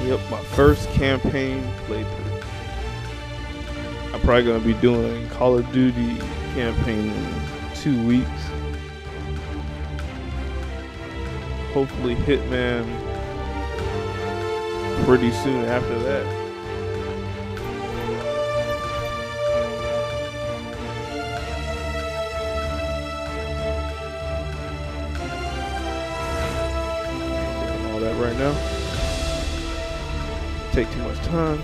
Yep, my first campaign playthrough. I'm probably gonna be doing Call of Duty campaign in 2 weeks. Hopefully Hitman pretty soon after that. Doing all that right now. Take too much time.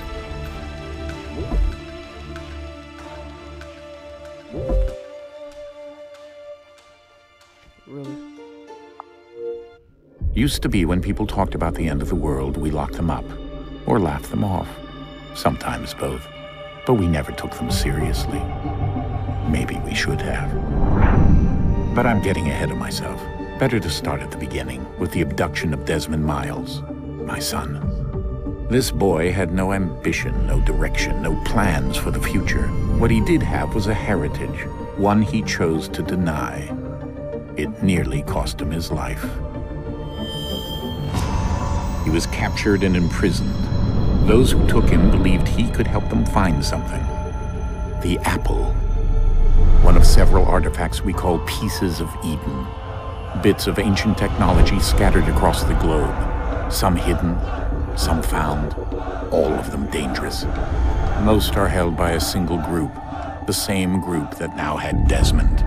Really? Used to be when people talked about the end of the world, we locked them up or laughed them off. Sometimes both. But we never took them seriously. Maybe we should have. But I'm getting ahead of myself. Better to start at the beginning with the abduction of Desmond Miles, my son. This boy had no ambition, no direction, no plans for the future. What he did have was a heritage, one he chose to deny. It nearly cost him his life. He was captured and imprisoned. Those who took him believed he could help them find something. The apple. One of several artifacts we call pieces of Eden. Bits of ancient technology scattered across the globe. Some hidden, some found, all of them dangerous. Most are held by a single group, the same group that now had Desmond.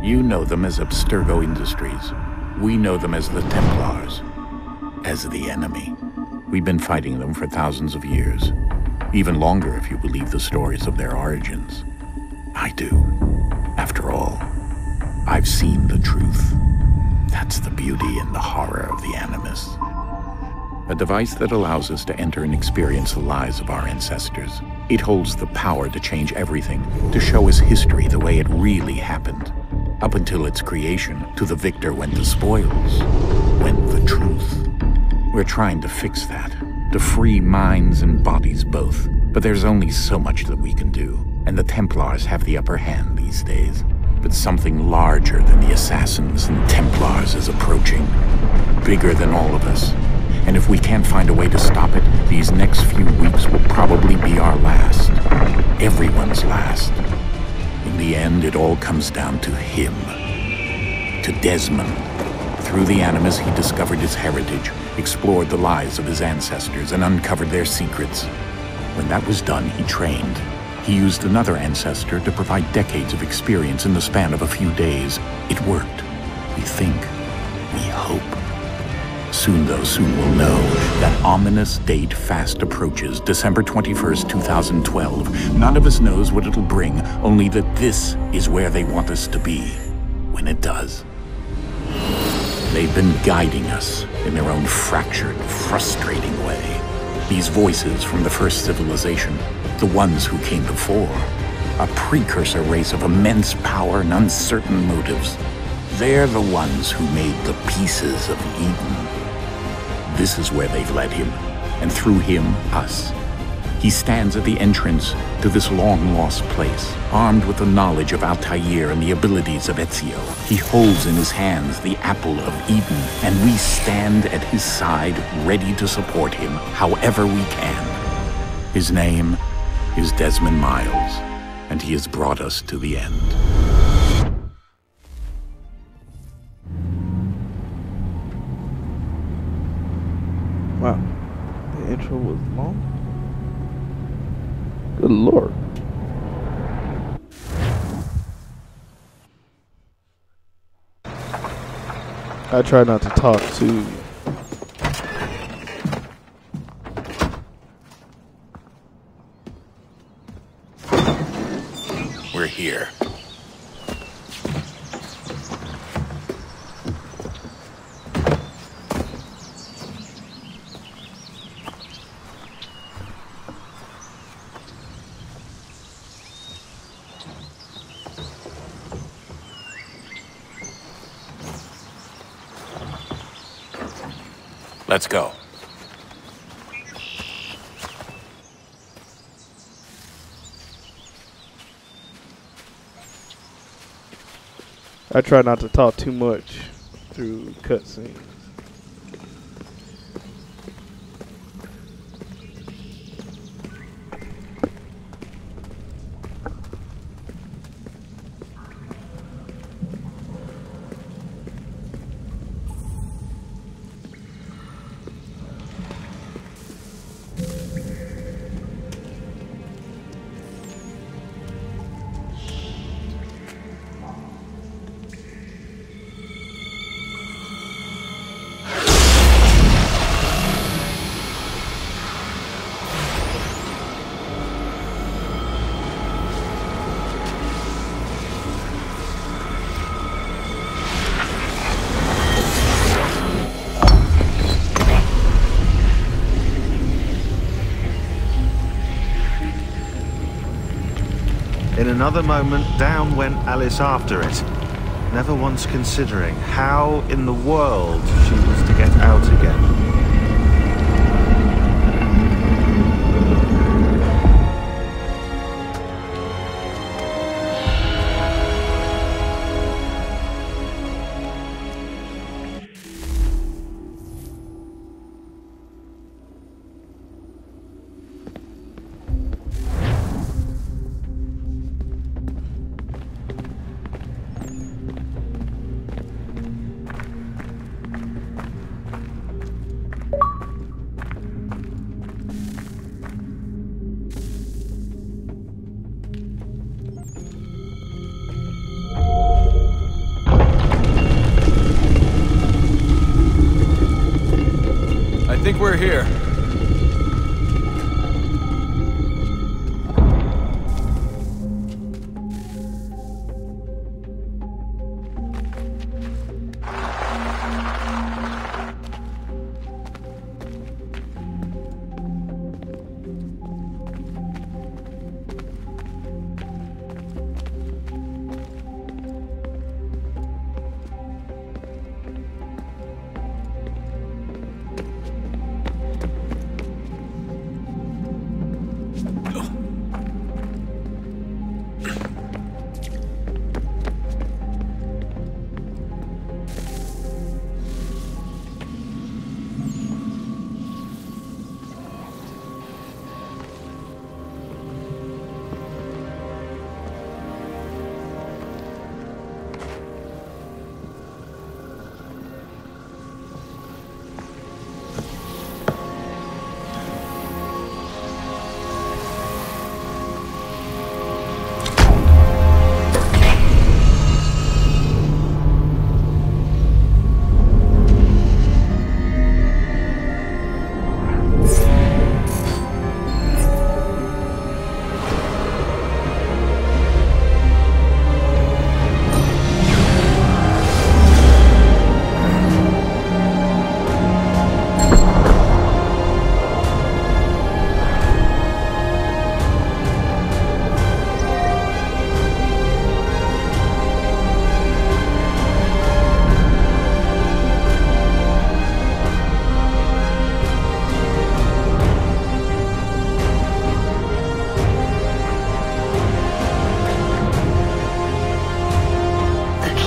You know them as Abstergo Industries. We know them as the Templars, as the enemy. We've been fighting them for thousands of years, even longer if you believe the stories of their origins. I do. After all, I've seen the truth. That's the beauty and the horror of the Animus. A device that allows us to enter and experience the lives of our ancestors. It holds the power to change everything, to show us history the way it really happened. Up until its creation, to the victor went the spoils, went the truth. We're trying to fix that, to free minds and bodies both. But there's only so much that we can do, and the Templars have the upper hand these days. But something larger than the Assassins and Templars is approaching, bigger than all of us. And if we can't find a way to stop it, these next few weeks will probably be our last. Everyone's last. In the end, it all comes down to him. To Desmond. Through the Animus, he discovered his heritage, explored the lives of his ancestors, and uncovered their secrets. When that was done, he trained. He used another ancestor to provide decades of experience in the span of a few days. It worked. We think. We hope. Soon, though, soon we'll know. That ominous date fast approaches, December 21st, 2012. None of us knows what it'll bring, only that this is where they want us to be, when it does. They've been guiding us in their own fractured, frustrating way. These voices from the first civilization, the ones who came before, a precursor race of immense power and uncertain motives. They're the ones who made the pieces of Eden. This is where they've led him, and through him, us. He stands at the entrance to this long-lost place, armed with the knowledge of Altair and the abilities of Ezio. He holds in his hands the apple of Eden, and we stand at his side, ready to support him however we can. His name is Desmond Miles, and he has brought us to the end. Wow, the intro was long. Good Lord. I try not to talk too. We're here. Let's go. I try not to talk too much through cutscenes. another moment, down went Alice after it, never once considering how in the world she was to get out again. I think we're here.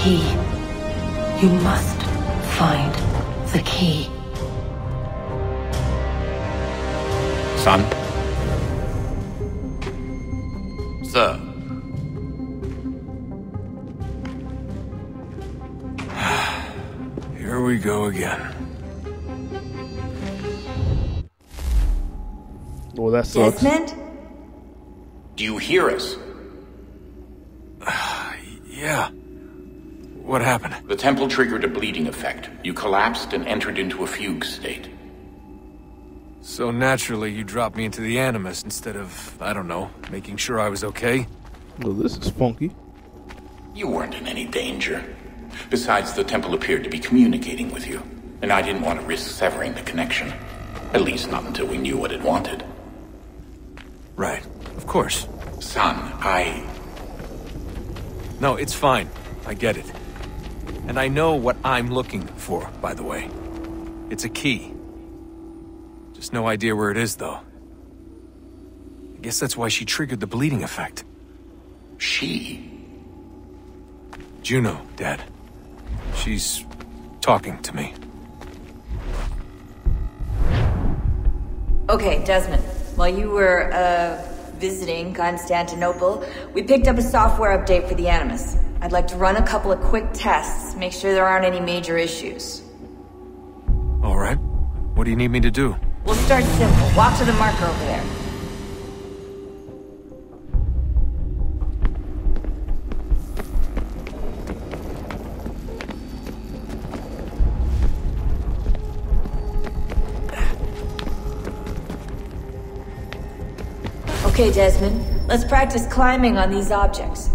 Key. You must find the key. Son? Sir. Here we go again. Well, that sucks. Desmond? Do you hear us? Yeah. What happened? The temple triggered a bleeding effect. You collapsed and entered into a fugue state. So naturally, you dropped me into the Animus instead of, I don't know, making sure I was okay? Well, this is funky. You weren't in any danger. Besides, the temple appeared to be communicating with you, and I didn't want to risk severing the connection. At least not until we knew what it wanted. Right. Of course. Son, No, it's fine. I get it. And I know what I'm looking for, by the way. It's a key. Just no idea where it is, though. I guess that's why she triggered the bleeding effect. She? Juno, Dad. She's talking to me. Okay, Desmond. While you were, visiting Constantinople, we picked up a software update for the Animus. I'd like to run a couple of quick tests, make sure there aren't any major issues. All right. What do you need me to do? We'll start simple. Walk to the marker over there. Okay, Desmond. Let's practice climbing on these objects.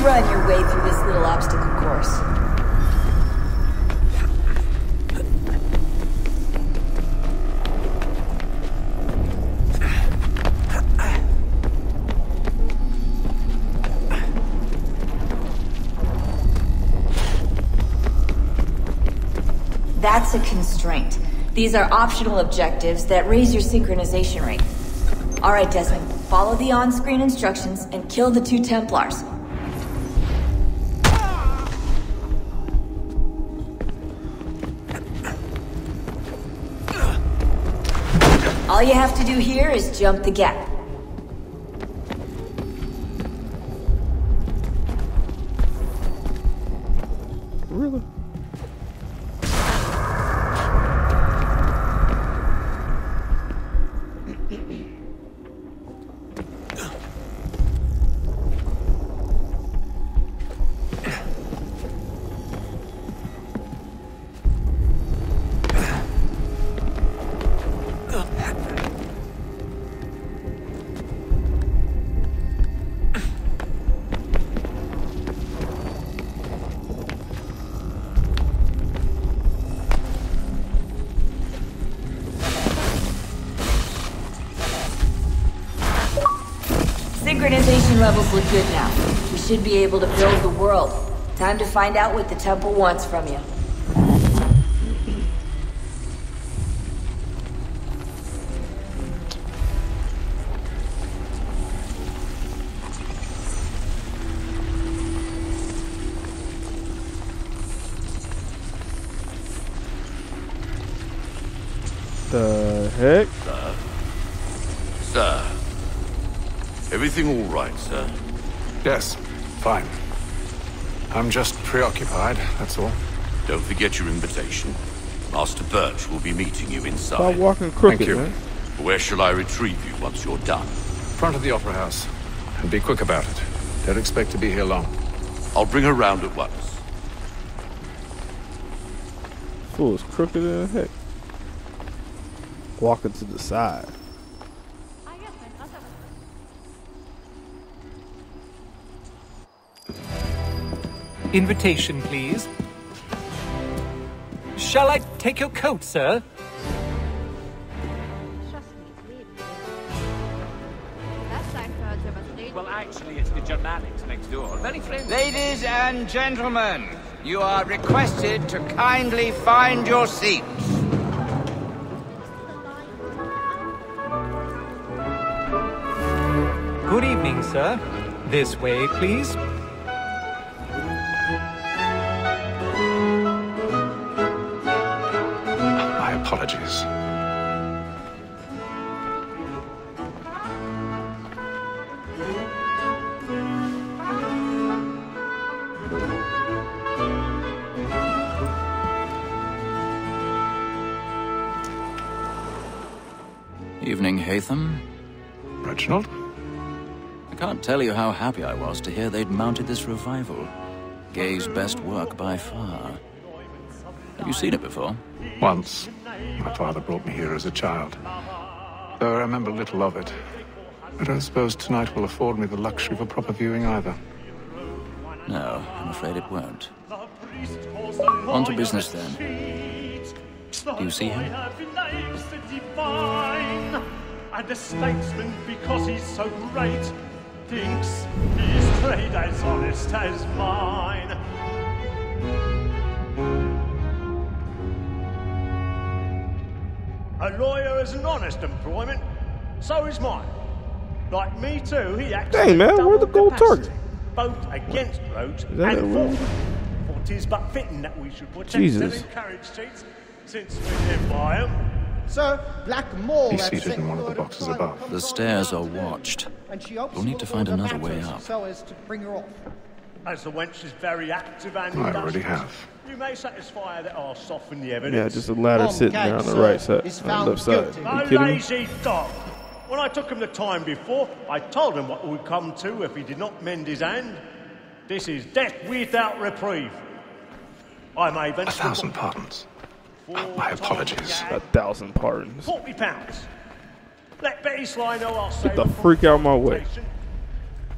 run your way through this little obstacle course. That's a constraint. These are optional objectives that raise your synchronization rate. Alright, Desmond, follow the on-screen instructions and kill the 2 Templars. All you have to do here is jump the gap. Really? Synchronization levels look good now. We should be able to build the world. Time to find out what the temple wants from you. The heck? Sir. Everything all right, sir? Yes, fine. I'm just preoccupied, that's all. Don't forget your invitation. Master Birch will be meeting you Stop inside. walking crooked, Thank you. man. Where shall I retrieve you once you're done? Front of the Opera House. And be quick about it. Don't expect to be here long. I'll bring her round at once. Fool is crooked as heck. Walking to the side. Invitation, please. Shall I take your coat, sir? Well, actually, it's the Germanics next door. Very friendly. Ladies and gentlemen, you are requested to kindly find your seats. Good evening, sir. This way, please. My apologies. Evening, Haytham. Reginald? I can't tell you how happy I was to hear they'd mounted this revival. Gay's best work by far. Have you seen it before? Once. My father brought me here as a child. Though I remember little of it. I don't suppose tonight will afford me the luxury of a proper viewing either. No, I'm afraid it won't. On to business then. Do you see him? And a statesman, because he's so great, thinks his trade as honest as mine. A lawyer is an honest employment, so is mine. Like me too, he acts. Dang, man, where's the gold target? Both against Rhodes Is that and it, for. For 'tis but fitting that we should protect Jesus. and encourage cheats, since we live by 'em. Sir, Blackmore... He's seated in one of the boxes above. The stairs are watched. We'll need to find another way up. So as to bring her off. As the wench is very active and I already industrious, have. you may satisfy her that I'll soften the evidence. Yeah, just a ladder sitting down the right side, on the left side. A You kidding me? lazy dog. When I took him the time before, I told him what would come to if he did not mend his hand. This is death without reprieve. I may venture 1,000 pardons. My apologies. 1,000 pardons. £40. Let Betty Sly know I'll Get save the her freak out of my way.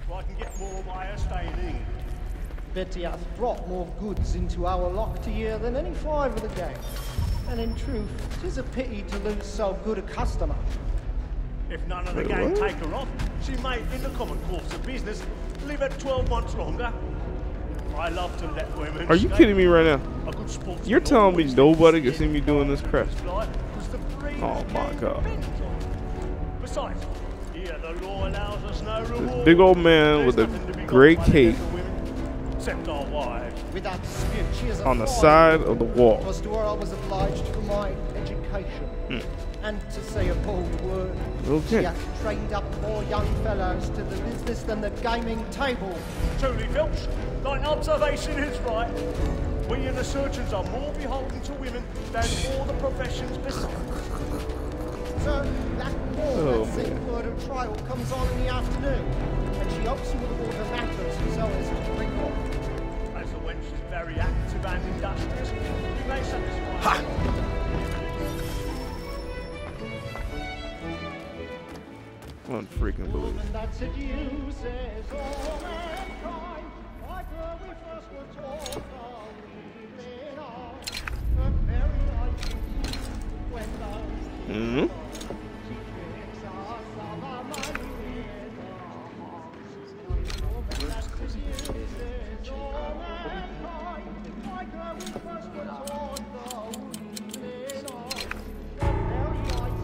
So I can get more by her staying in. Bet he hath brought more goods into our lock to year than any 5 of the gang. And in truth, 'tis a pity to lose so good a customer. If none of the gang take her off, she may, in the common course of business, live at 12 months longer. I love to let women. Are you kidding me right now? A good sportsman You're telling me always nobody can thinks see me doing this crap? Oh my god. Besides, here the law allows us no reward. Big old man with a gray cape Except our wives. Without dispute, she is a on the fine side woman. of the wall. Was to her I was obliged for my education. And to say a bold word, Okay. she hath trained up more young fellows to the business than the gaming table. Truly, Filch, thine observation is right. We and the surgeons are more beholden to women than all the professions besides. So, Black Oh, Moor, that sick man. murder trial comes on in the afternoon, and she hopes you will order matters so as to bring off. As the wench is very active and industrious, we may satisfy her. Unfreaking believe. And that seduces all mankind, like where we first were taught of living on the very light when those she tricks us of our money in the that seduces all mankind, like where we first were taught of living on the very light.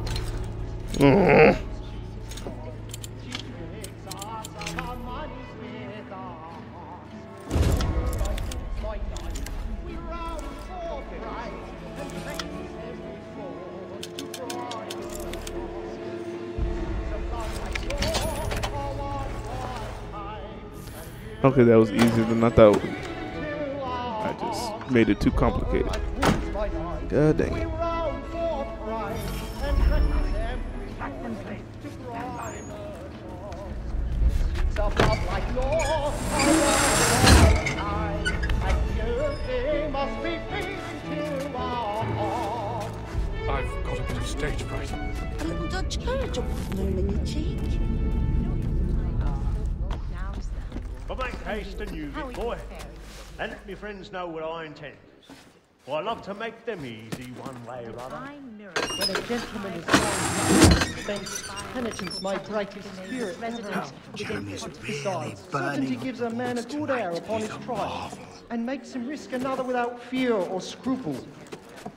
Okay, that was easier than I thought. I just made it too complicated. God dang it. I've got a bit of stage fright. A little Dutch courage or noon in your cheek. But make haste and use it, boy. And let me friends know what I intend. For I love to make them easy one way or other. When a gentleman is found, then penitence may break his spirit. Besides, certainty gives a man a good air upon his trial, and makes him risk another without fear or scruple.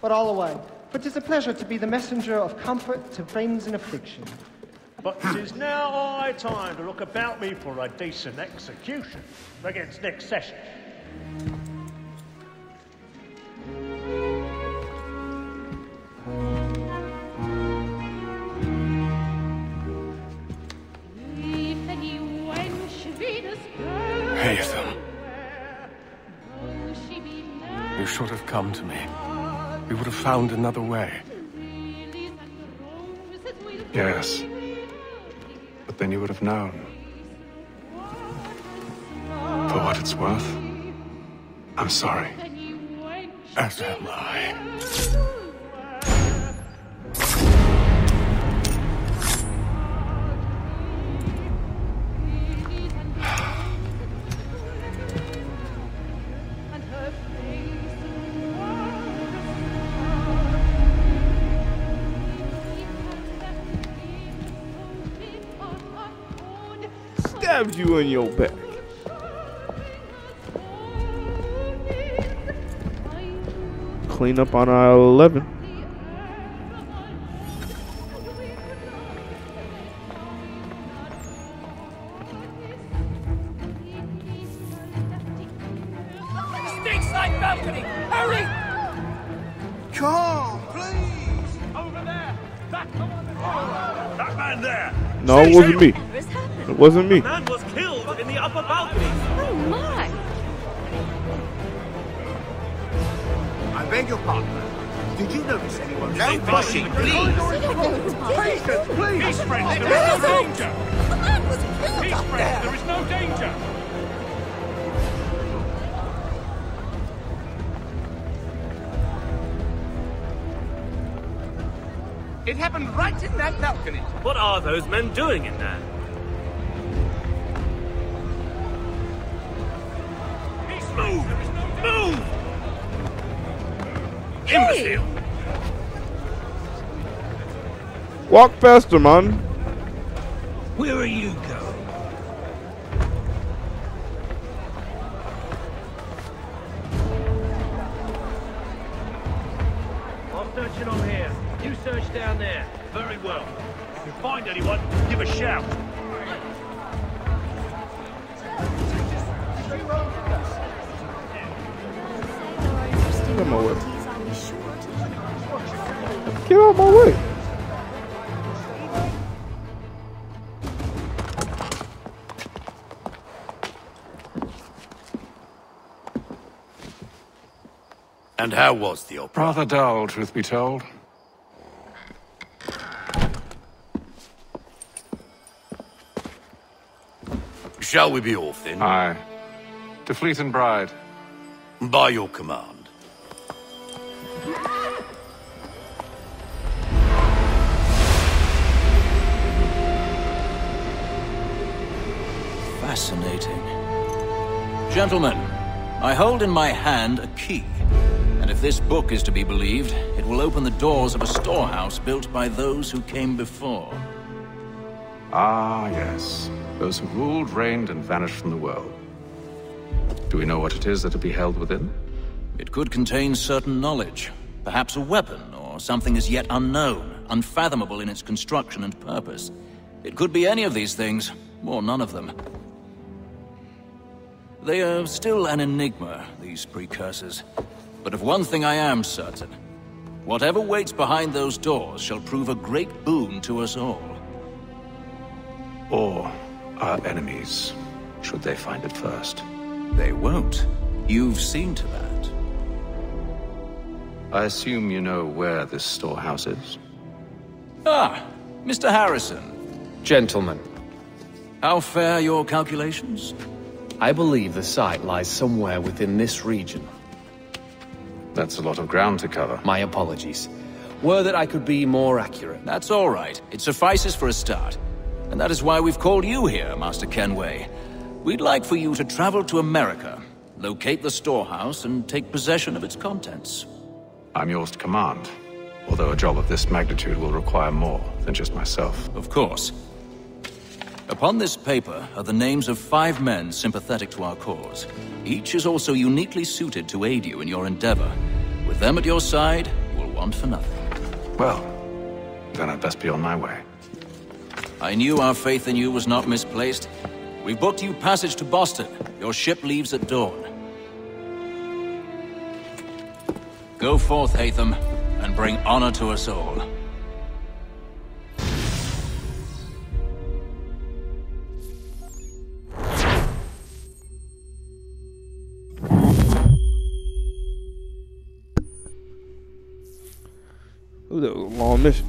But all away, for 'tis a pleasure to be the messenger of comfort to friends in affliction. But 'tis now high time to look about me for a decent execution against next session. Haytham. You should have come to me. We would have found another way. Yes. But then you would have known. For what it's worth, I'm sorry. As am I. Stabbed you in your back. Clean up on aisle 11. Stateside balcony! Hurry! Come, please! Over there! That man there! No, it wasn't me. It wasn't me. The man was killed in the upper balcony. Oh my! I beg your pardon. Did you notice anyone? No pushing, please! Patience, please! Peace, friends, there is no danger! The man was killed Peace, up friends, there! there is no danger! It happened right in that balcony. What are those men doing in there? Peace, Imbecile! Walk faster, man. Where are you going? I'm searching on here. You search down there. Very well. If you find anyone, give a shout. Get out my way. Get out my way. And how was the opera? Rather dull, truth be told. Shall we be off then? Aye. To Fleet and Bride. By your command. Fascinating. Gentlemen, I hold in my hand a key. And if this book is to be believed, it will open the doors of a storehouse built by those who came before. Ah, yes. Those who ruled, reigned, and vanished from the world. Do we know what it is that will be held within? It could contain certain knowledge. Perhaps a weapon, or something as yet unknown, unfathomable in its construction and purpose. It could be any of these things, or none of them. They are still an enigma, these precursors. But of one thing I am certain. Whatever waits behind those doors shall prove a great boon to us all. Or our enemies, should they find it first. They won't. You've seen to that. I assume you know where this storehouse is? Ah, Mr. Harrison. Gentlemen. How fare your calculations? I believe the site lies somewhere within this region. That's a lot of ground to cover. My apologies. Were that I could be more accurate. That's all right. It suffices for a start. And that is why we've called you here, Master Kenway. We'd like for you to travel to America, locate the storehouse, and take possession of its contents. I'm yours to command. Although a job of this magnitude will require more than just myself. Of course. Upon this paper are the names of 5 men sympathetic to our cause. Each is also uniquely suited to aid you in your endeavor. With them at your side, you will want for nothing. Well, then I'd best be on my way. I knew our faith in you was not misplaced. We've booked you passage to Boston. Your ship leaves at dawn. Go forth, Hatham, and bring honor to us all. Ooh, that was a long mission.